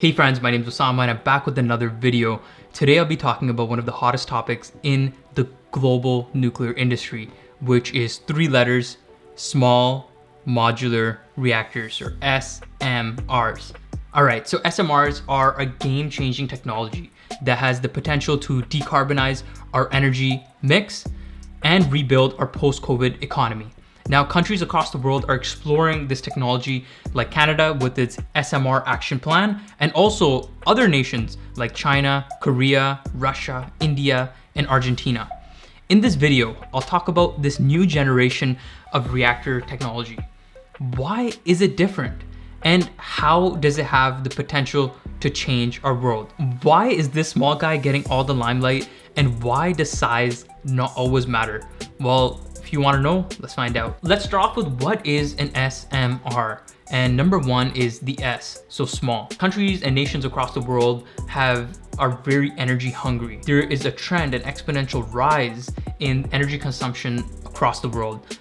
Hey friends, my name is Osama and I'm back with another video. Today I'll be talking about one of the hottest topics in the global nuclear industry, which is 3 letters, Small Modular Reactors, or SMRs. Alright, so SMRs are a game-changing technology that has the potential to decarbonize our energy mix and rebuild our post-COVID economy. Now, countries across the world are exploring this technology, like Canada with its SMR action plan, and also other nations like China, Korea, Russia, India, and Argentina. In this video, I'll talk about this new generation of reactor technology. Why is it different? And how does it have the potential to change our world? Why is this small guy getting all the limelight? And why does size not always matter? Well, if you want to know, let's find out. Let's start off with what is an SMR. And number 1 is the S, so small. Countries and nations across the world are very energy hungry. There is a trend, an exponential rise in energy consumption across the world.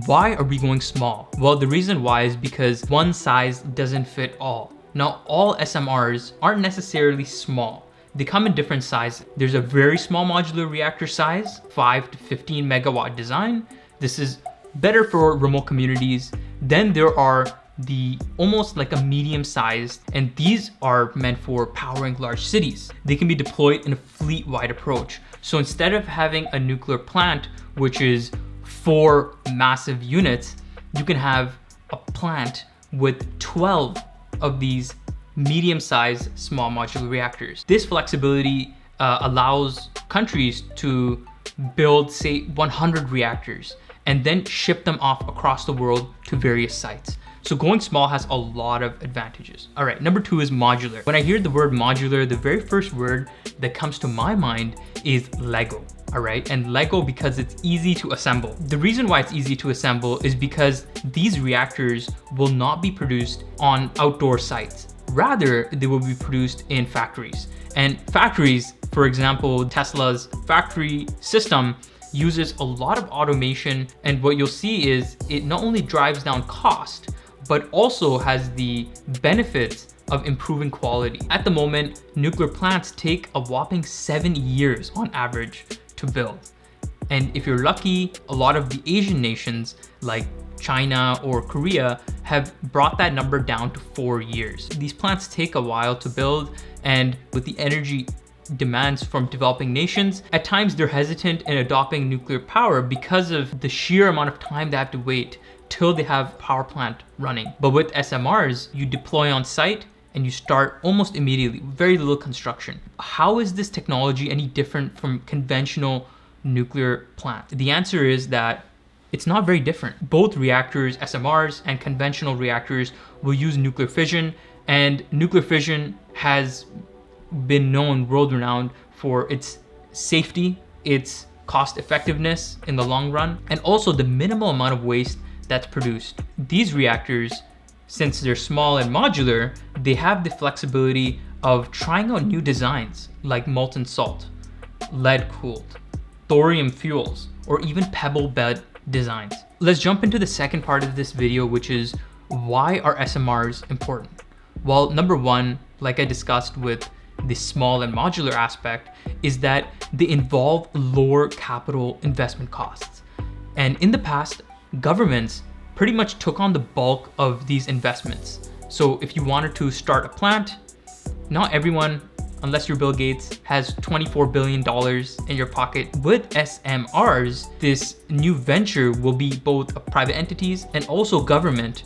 Why are we going small? Well, the reason why is because one size doesn't fit all. Now, all SMRs aren't necessarily small. They come in different sizes. There's a very small modular reactor size, 5 to 15 megawatt design. This is better for remote communities. Then there are the almost like a medium sized, and these are meant for powering large cities. They can be deployed in a fleet-wide approach. So instead of having a nuclear plant, which is 4 massive units, you can have a plant with 12 of these medium-sized small modular reactors. This flexibility allows countries to build, say, 100 reactors and then ship them off across the world to various sites. So going small has a lot of advantages. All right, number 2 is modular. When I hear the word modular, the very first word that comes to my mind is Lego. All right, and Lego because it's easy to assemble. The reason why it's easy to assemble is because these reactors will not be produced on outdoor sites. Rather, they will be produced in factories. And factories, for example, Tesla's factory system uses a lot of automation. And what you'll see is it not only drives down cost, but also has the benefits of improving quality. At the moment, nuclear plants take a whopping 7 years on average to build. And if you're lucky, a lot of the Asian nations like China or Korea have brought that number down to 4 years. These plants take a while to build, and with the energy demands from developing nations, at times they're hesitant in adopting nuclear power because of the sheer amount of time they have to wait till they have power plant running. But with SMRs, you deploy on site and you start almost immediately, very little construction. How is this technology any different from conventional nuclear plant? The answer is that it's not very different. Both reactors, SMRs and conventional reactors, will use nuclear fission, and nuclear fission has been known world-renowned for its safety, its cost effectiveness in the long run, and also the minimal amount of waste that's produced. These reactors, since they're small and modular, they have the flexibility of trying out new designs like molten salt, lead-cooled, thorium fuels, or even pebble bed designs. Let's jump into the second part of this video, which is why are SMRs important? Well, number 1, like I discussed with the small and modular aspect, is that they involve lower capital investment costs. And in the past, governments pretty much took on the bulk of these investments. So if you wanted to start a plant, not everyone, unless you're Bill Gates, has $24 billion in your pocket. With SMRs, this new venture will be both private entities and also government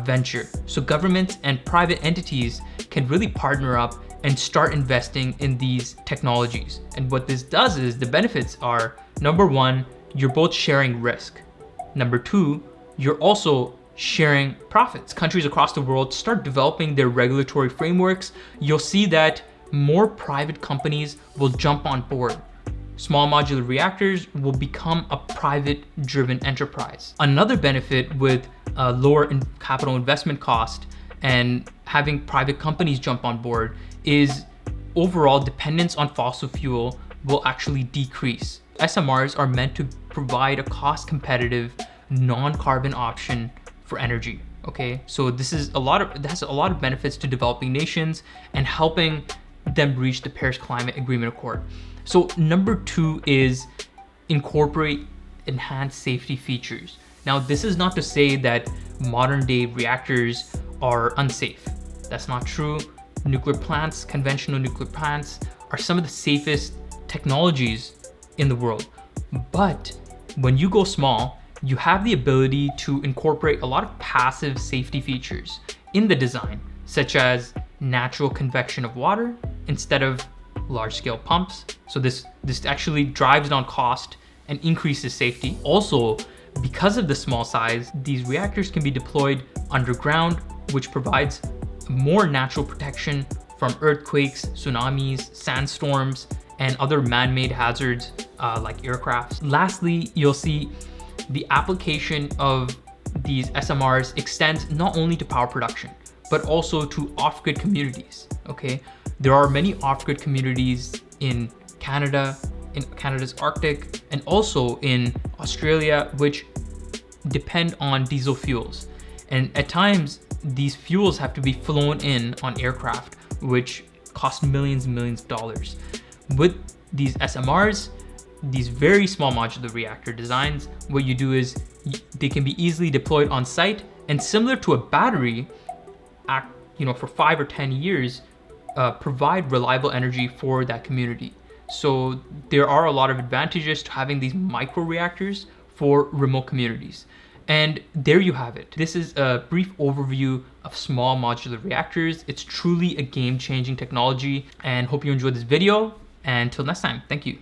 venture. So governments and private entities can really partner up and start investing in these technologies. And what this does is the benefits are, number 1, you're both sharing risk. Number 2, you're also sharing profits. Countries across the world start developing their regulatory frameworks. You'll see that more private companies will jump on board. Small modular reactors will become a private-driven enterprise. Another benefit with lower capital investment cost and having private companies jump on board is overall dependence on fossil fuel will actually decrease. SMRs are meant to provide a cost-competitive, non-carbon option for energy. Okay, so this is has a lot of benefits to developing nations and helping them reach the Paris Climate Agreement Accord. So number 2 is incorporate enhanced safety features. Now, this is not to say that modern day reactors are unsafe. That's not true. Nuclear plants, conventional nuclear plants, are some of the safest technologies in the world. But when you go small, you have the ability to incorporate a lot of passive safety features in the design, such as natural convection of water instead of large-scale pumps. So this actually drives down cost and increases safety. Also, because of the small size, these reactors can be deployed underground, which provides more natural protection from earthquakes, tsunamis, sandstorms, and other man-made hazards like aircrafts. Lastly, you'll see the application of these SMRs extends not only to power production, but also to off-grid communities, okay? There are many off-grid communities in Canada, in Canada's Arctic, and also in Australia, which depend on diesel fuels. And at times, these fuels have to be flown in on aircraft, which cost millions and millions of dollars. With these SMRs, these very small modular reactor designs, what you do is they can be easily deployed on site, and similar to a battery, for 5 or 10 years, provide reliable energy for that community. So there are a lot of advantages to having these micro reactors for remote communities. And there you have it. This is a brief overview of small modular reactors. It's truly a game-changing technology, and hope you enjoyed this video. And until next time, thank you.